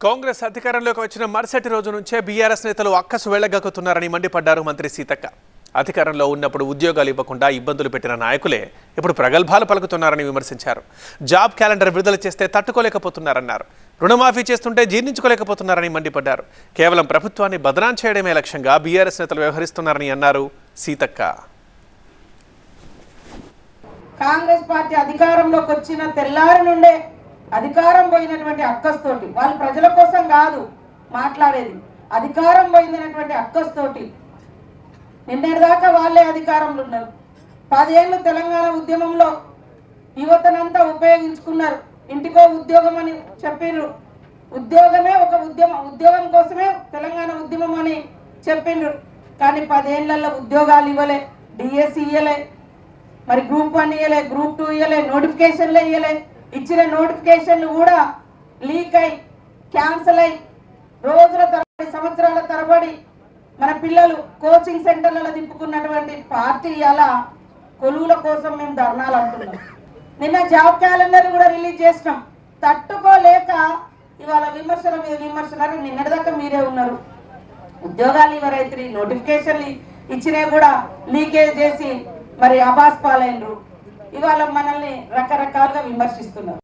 కాంగ్రెస్ అధికారంలోకి వచ్చిన మరుసటి రోజు నుంచే బీఆర్ఎస్ నేతలు అక్కసు వెళ్లగక్కుతున్నారని మండిపడ్డారు మంత్రి సీతక్క. అధికారంలో ఉన్నప్పుడు ఉద్యోగాలు ఇవ్వకుండా ఇబ్బందులు పెట్టిన నాయకులే ఇప్పుడు ప్రగల్భాలు పలుకుతున్నారని విమర్శించారు. జాబ్ క్యాలెండర్ విడుదల చేస్తే తట్టుకోలేకపోతున్నారన్నారు. రుణమాఫీ చేస్తుంటే జీర్ణించుకోలేకపోతున్నారని మండిపడ్డారు. కేవలం ప్రభుత్వాన్ని బదనాం చేయడమే లక్ష్యంగా బీఆర్ఎస్ నేతలు వ్యవహరిస్తున్నారని అన్నారు సీతక్క. కాంగ్రెస్ పార్టీ అధికారంలోకి వచ్చిన తెల్లారి నుండే అధికారం పోయినటువంటి అక్కస్తోటి, వాళ్ళు ప్రజల కోసం కాదు మాట్లాడేది, అధికారం పోయినటువంటి అక్కస్తోటి నిన్నటిదాకా వాళ్ళే అధికారంలో ఉన్నారు. 10 ఏళ్ళు తెలంగాణ ఉద్యమంలో యువతనంతా ఉపయోగించుకున్నారు. ఇంటికో ఉద్యోగం అని చెప్పిండ్రు, ఉద్యోగమే ఒక ఉద్యోగం కోసమే తెలంగాణ ఉద్యమం అని చెప్పిండ్రు. కానీ 10 ఏళ్లలో ఉద్యోగాలు ఇవ్వలే, డిఎస్సి ఇవ్వలే, మరి గ్రూప్ 1 ఇవ్వలే, గ్రూప్ 2 ఇవ్వలే, నోటిఫికేషన్లే ఇవ్వలే. ఇచ్చిన నోటిఫికేషన్లు కూడా లీక్ అయి క్యాన్సల్ అయి రోజుల తరబడి సంవత్సరాల తరబడి మన పిల్లలు కోచింగ్ సెంటర్లలో దింపుకున్నటువంటి పార్టీ అలా కొలువుల కోసం మేము ధర్నాలు అంటున్నాం. నిన్న జాబ్ క్యాలెండర్ కూడా రిలీజ్ చేసినాం. తట్టుకోలేక ఇవాళ విమర్శల మీద విమర్శలు. నిన్నటిదాకా మీరే ఉన్నారు, ఉద్యోగాలు ఎవరైతే నోటిఫికేషన్లు ఇచ్చినా కూడా లీకేజ్ చేసి మరి అబాస్ పాలైనరు. ఇవాళ మనల్ని రకరకాలుగా విమర్శిస్తున్నారు.